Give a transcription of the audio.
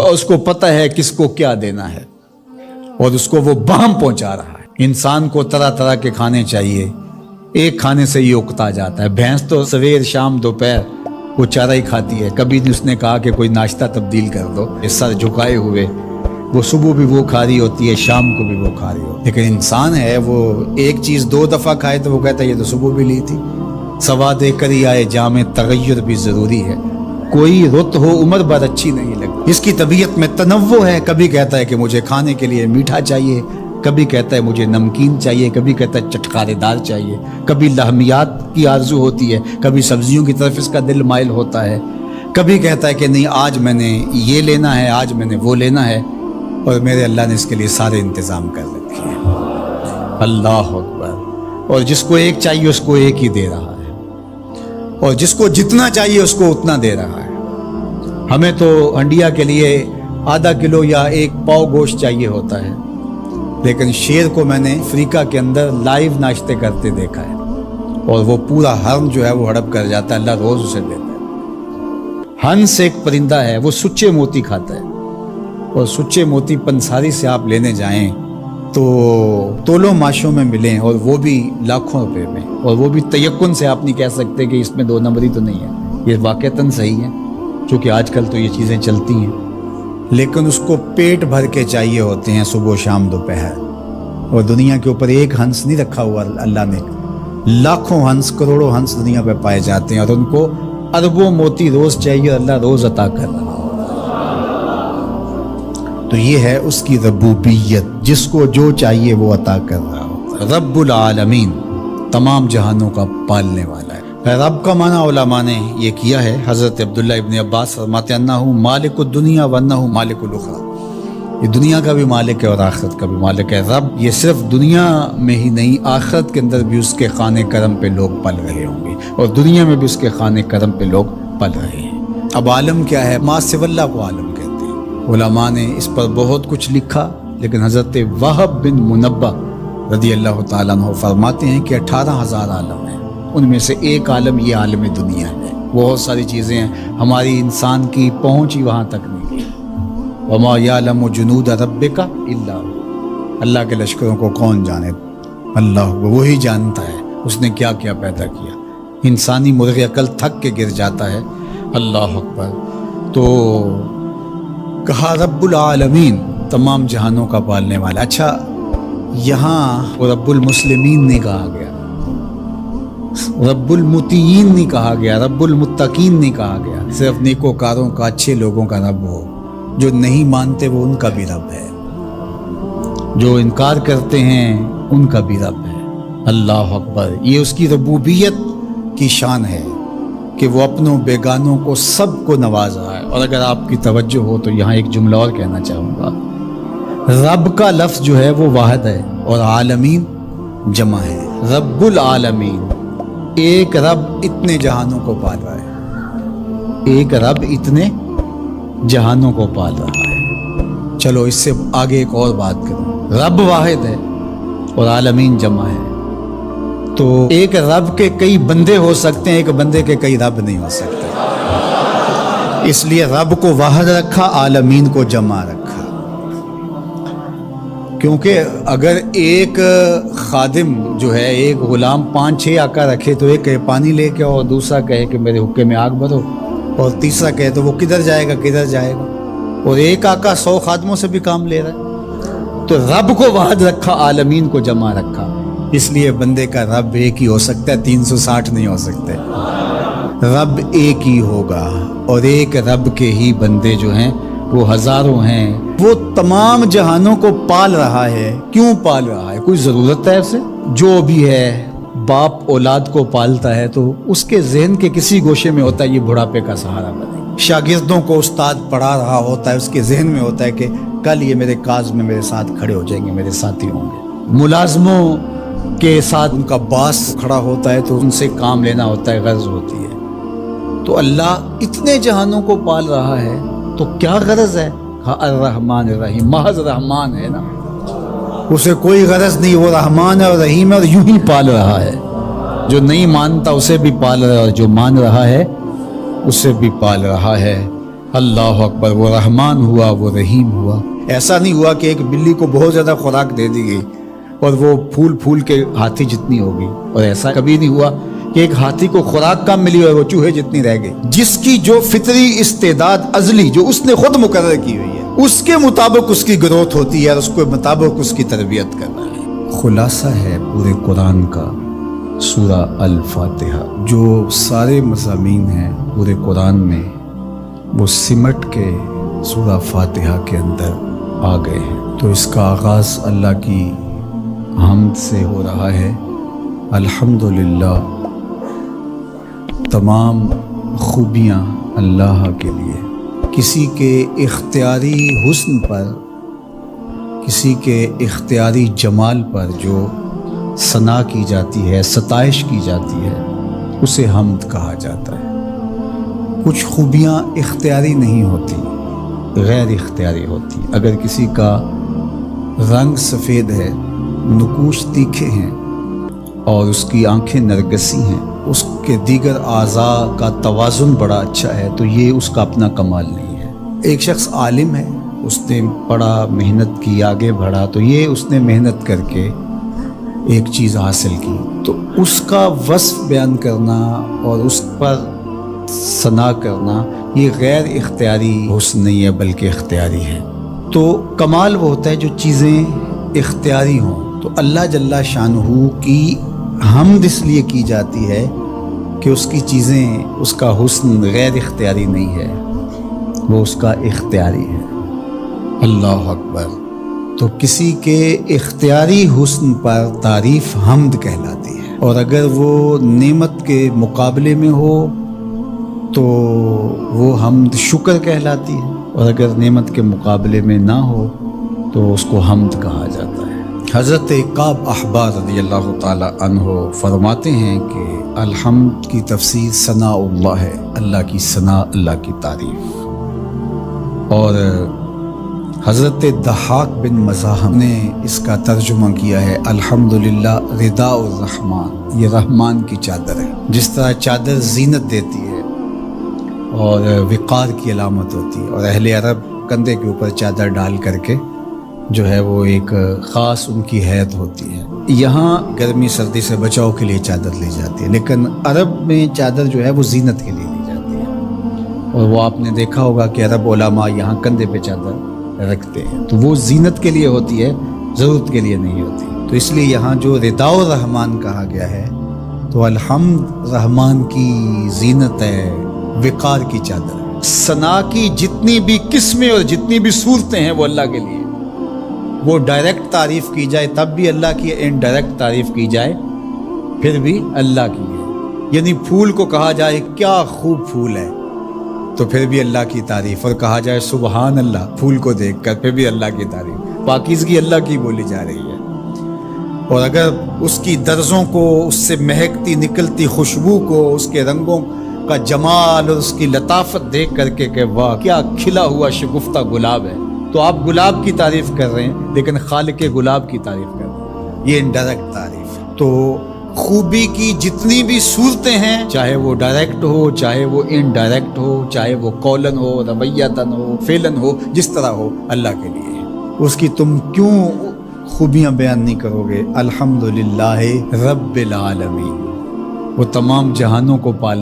اور اس کو پتہ ہے کس کو کیا دینا ہے اور اس کو وہ بہم پہنچا رہا ہے۔ انسان کو طرح طرح کے کھانے چاہیے، ایک کھانے سے یہ اکتا جاتا ہے۔ بھینس تو سویر شام دوپہر وہ چارہ ہی کھاتی ہے، کبھی نہیں اس نے کہا کہ کوئی ناشتہ تبدیل کر دو۔ سر جھکائے ہوئے وہ صبح بھی وہ کھا رہی ہوتی ہے، شام کو بھی وہ کھا رہی ہوتی ہے، لیکن انسان ہے وہ ایک چیز 2 دفعہ کھائے تو وہ کہتا ہے یہ تو صبح بھی لی تھی۔ سوا دے کر ہی آئے جامع تغیر بھی ضروری ہے، کوئی رت ہو عمر بھر اچھی نہیں لگتی۔ اس کی طبیعت میں تنوع ہے، کبھی کہتا ہے کہ مجھے کھانے کے لیے میٹھا چاہیے، کبھی کہتا ہے مجھے نمکین چاہیے، کبھی کہتا ہے چٹکارے دار چاہیے، کبھی لحمیات کی آرزو ہوتی ہے، کبھی سبزیوں کی طرف اس کا دل مائل ہوتا ہے، کبھی کہتا ہے کہ نہیں آج میں نے یہ لینا ہے، آج میں نے وہ لینا ہے، اور میرے اللہ نے اس کے لیے سارے انتظام کر رکھے ہیں۔ اللہ اکبر۔ اور جس کو ایک چاہیے اس کو ایک ہی دے رہا ہے، اور جس کو جتنا چاہیے اس کو اتنا دے رہا ہے۔ ہمیں تو ہنڈیا کے لیے آدھا کلو یا 1 پاؤ گوشت چاہیے ہوتا ہے، لیکن شیر کو میں نے افریقہ کے اندر لائیو ناشتے کرتے دیکھا ہے، اور وہ پورا ہرن جو ہے وہ ہڑپ کر جاتا ہے، اللہ روز اسے دیتا ہے۔ ہنس ایک پرندہ ہے، وہ سچے موتی کھاتا ہے، اور سچے موتی پنساری سے آپ لینے جائیں تو تولوں ماشوں میں ملیں، اور وہ بھی لاکھوں روپے میں، اور وہ بھی تیقن سے آپ نہیں کہہ سکتے کہ اس میں 2 نمبری تو نہیں ہے، یہ واقعتاً صحیح ہے، چونکہ آج کل تو یہ چیزیں چلتی ہیں، لیکن اس کو پیٹ بھر کے چاہیے ہوتے ہیں صبح شام دوپہر۔ اور دنیا کے اوپر ایک ہنس نہیں رکھا ہوا اللہ نے، لاکھوں ہنس کروڑوں ہنس دنیا پہ پائے جاتے ہیں، اور ان کو اربوں موتی روز چاہیے، اللہ روز عطا کر رہا ہے۔ تو یہ ہے اس کی ربوبیت، جس کو جو چاہیے وہ عطا کر رہا ہوتا ہے۔ رب العالمین، تمام جہانوں کا پالنے والا ہے۔ رب کا معنی علماء نے یہ کیا ہے، حضرت عبداللہ ابن عباس فرماتے ہیں انہ مالک الدنیا وانہ مالک الاخرى، یہ دنیا کا بھی مالک ہے اور آخرت کا بھی مالک ہے۔ رب یہ صرف دنیا میں ہی نہیں، آخرت کے اندر بھی اس کے خانے کرم پہ لوگ پل رہے ہوں گے، اور دنیا میں بھی اس کے خانے کرم پہ لوگ پل رہے ہیں۔ اب عالم کیا ہے؟ ما سوی اللہ کو عالم کہتے ہیں۔ علماء نے اس پر بہت کچھ لکھا، لیکن حضرت وہب بن منبہ رضی اللہ تعالیٰ عنہ فرماتے ہیں کہ 18,000 عالم ہیں، ان میں سے ایک عالم یہ عالم دنیا ہے۔ بہت ساری چیزیں ہیں، ہماری انسان کی پہنچ ہی وہاں تک نہیں ہے۔ وما یعلم جنود ربک الا هو، اللہ کے لشکروں کو کون جانے؟ اللہ، وہی جانتا ہے اس نے کیا کیا پیدا کیا۔ انسانی مرغ عقل تھک کے گر جاتا ہے۔ اللہ اکبر۔ تو کہا رب العالمین، تمام جہانوں کا پالنے والا۔ اچھا، یہاں رب المسلمین نہیں کہا گیا، رب المطیعین نہیں کہا گیا، رب المتقین نہیں کہا گیا۔ صرف نیکوکاروں کا، اچھے لوگوں کا رب ہو، جو نہیں مانتے وہ ان کا بھی رب ہے، جو انکار کرتے ہیں ان کا بھی رب ہے۔ اللہ اکبر۔ یہ اس کی ربوبیت کی شان ہے کہ وہ اپنوں بیگانوں کو سب کو نواز رہا ہے۔ اور اگر آپ کی توجہ ہو تو یہاں ایک جملہ اور کہنا چاہوں گا، رب کا لفظ جو ہے وہ واحد ہے اور عالمین جمع ہے۔ رب العالمین، ایک رب اتنے جہانوں کو پال رہا ہے، ایک رب اتنے جہانوں کو پال رہا ہے۔ چلو اس سے آگے ایک اور بات کروں، رب واحد ہے اور عالمین جمع ہے، تو ایک رب کے کئی بندے ہو سکتے ہیں، ایک بندے کے کئی رب نہیں ہو سکتے، اس لیے رب کو واحد رکھا، عالمین کو جمع رکھا۔ کیونکہ اگر ایک خادم جو ہے، ایک غلام 5-6 آقا رکھے تو ایک کہے پانی لے کے، اور دوسرا کہے کہ میرے حقے میں آگ بھرو، اور تیسرا کہے تو وہ کدھر جائے گا کدھر جائے گا، اور ایک آقا 100 خادموں سے بھی کام لے رہا ہے۔ تو رب کو واحد رکھا، عالمین کو جمع رکھا، اس لیے بندے کا رب ایک ہی ہو سکتا ہے، 360 نہیں ہو سکتے۔ رب ایک ہی ہوگا، اور ایک رب کے ہی بندے جو ہیں وہ ہزاروں ہیں۔ وہ تمام جہانوں کو پال رہا ہے۔ کیوں پال رہا ہے؟ کوئی ضرورت ہے اسے؟ جو بھی ہے، باپ اولاد کو پالتا ہے تو اس کے ذہن کے کسی گوشے میں ہوتا ہے یہ بڑھاپے کا سہارا بنے۔ شاگردوں کو استاد پڑھا رہا ہوتا ہے، اس کے ذہن میں ہوتا ہے کہ کل یہ میرے کاز میں میرے ساتھ کھڑے ہو جائیں گے، میرے ساتھی ہوں گے۔ ملازموں کے ساتھ ان کا باس کھڑا ہوتا ہے تو ان سے کام لینا ہوتا ہے، غرض ہوتی ہے۔ تو اللہ اتنے جہانوں کو پال رہا ہے تو کیا غرض ہے؟ الرحمن الرحیم، محض رحمان ہے نا، اسے کوئی غرض نہیں، وہ رحمان ہے اور رحیم ہے، اور یوں ہی پال رہا ہے۔ جو نہیں مانتا اسے بھی پال رہا ہے، اور جو مان رہا ہے اسے بھی پال رہا ہے۔ اللہ اکبر، وہ رحمان ہوا، وہ رحیم ہوا۔ ایسا نہیں ہوا کہ ایک بلی کو بہت زیادہ خوراک دے دی گئی اور وہ پھول پھول کے ہاتھی جتنی ہو گئی، اور ایسا کبھی نہیں ہوا کہ ایک ہاتھی کو خوراک کم ملی اور وہ چوہے جتنی رہ گئی۔ جس کی جو فطری استعداد ازلی جو اس نے خود مقرر کی ہوئی ہے، اس کے مطابق اس کی گروتھ ہوتی ہے اور اس کے مطابق اس کی تربیت کرنا ہے۔ خلاصہ ہے پورے قرآن کا سورہ الفاتحہ، جو سارے مضامین ہیں پورے قرآن میں وہ سمٹ کے سورہ فاتحہ کے اندر آ گئے ہیں۔ تو اس کا آغاز اللہ کی حمد سے ہو رہا ہے۔ الحمدللہ، تمام خوبیاں اللہ کے لیے۔ کسی کے اختیاری حسن پر، کسی کے اختیاری جمال پر جو ثنا کی جاتی ہے، ستائش کی جاتی ہے، اسے حمد کہا جاتا ہے۔ کچھ خوبیاں اختیاری نہیں ہوتی، غیر اختیاری ہوتی۔ اگر کسی کا رنگ سفید ہے، نقوش تیکھے ہیں اور اس کی آنکھیں نرگسی ہیں، اس کے دیگر اعضاء کا توازن بڑا اچھا ہے، تو یہ اس کا اپنا کمال نہیں ہے۔ ایک شخص عالم ہے، اس نے پڑھا، محنت کی، آگے بڑھا، تو یہ اس نے محنت کر کے ایک چیز حاصل کی، تو اس کا وصف بیان کرنا اور اس پر ثنا کرنا یہ غیر اختیاری حسن نہیں ہے بلکہ اختیاری ہے۔ تو کمال وہ ہوتا ہے جو چیزیں اختیاری ہوں۔ تو اللہ جل شانہ کی حمد اس لیے کی جاتی ہے کہ اس کی چیزیں، اس کا حسن غیر اختیاری نہیں ہے، وہ اس کا اختیاری ہے۔ اللہ اکبر۔ تو کسی کے اختیاری حسن پر تعریف حمد کہلاتی ہے، اور اگر وہ نعمت کے مقابلے میں ہو تو وہ حمد شکر کہلاتی ہے، اور اگر نعمت کے مقابلے میں نہ ہو تو اس کو حمد کہا جاتا ہے۔ حضرت کعب احبار رضی اللہ تعالی عنہ فرماتے ہیں کہ الحمد کی تفسیر ثناء اللہ ہے، اللہ کی ثنا، اللہ کی تعریف۔ اور حضرت ضحاک بن مزاحم نے اس کا ترجمہ کیا ہے الحمدللہ رداء الرحمن، یہ رحمان کی چادر ہے۔ جس طرح چادر زینت دیتی ہے اور وقار کی علامت ہوتی ہے، اور اہل عرب کندھے کے اوپر چادر ڈال کر کے جو ہے وہ ایک خاص ان کی حیت ہوتی ہے۔ یہاں گرمی سردی سے بچاؤ کے لیے چادر لی جاتی ہے، لیکن عرب میں چادر جو ہے وہ زینت کے لیے لی جاتی ہے، اور وہ آپ نے دیکھا ہوگا کہ عرب علماء یہاں کندھے پہ چادر رکھتے ہیں، تو وہ زینت کے لیے ہوتی ہے، ضرورت کے لیے نہیں ہوتی۔ تو اس لیے یہاں جو رداء الرحمن کہا گیا ہے، تو الحمد رحمان کی زینت ہے، وقار کی چادر ہے۔ ثنا کی جتنی بھی قسمیں اور جتنی بھی صورتیں ہیں وہ اللہ کے لیے، وہ ڈائریکٹ تعریف کی جائے تب بھی اللہ کی، انڈائریکٹ تعریف کی جائے پھر بھی اللہ کی ہے۔ یعنی پھول کو کہا جائے کیا خوب پھول ہے تو پھر بھی اللہ کی تعریف، اور کہا جائے سبحان اللہ پھول کو دیکھ کر پھر بھی اللہ کی تعریف، پاکیزگی اللہ کی بولی جا رہی ہے۔ اور اگر اس کی درزوں کو، اس سے مہکتی نکلتی خوشبو کو، اس کے رنگوں کا جمال اور اس کی لطافت دیکھ کر کے کہ واہ کیا کھلا ہوا شگفتہ گلاب ہے، تو آپ گلاب کی تعریف کر رہے ہیں لیکن خالق گلاب کی تعریف کر رہے ہیں، یہ انڈائریکٹ تعریف ہے۔ تو خوبی کی جتنی بھی صورتیں ہیں، چاہے وہ ڈائریکٹ ہو، چاہے وہ انڈائریکٹ ہو، چاہے وہ قولن ہو، رویتاً ہو، فعلاً ہو، جس طرح ہو، اللہ کے لیے ہے۔ اس کی تم کیوں خوبیاں بیان نہیں کرو گے؟ الحمدللہ رب العالمین، وہ تمام جہانوں کو پال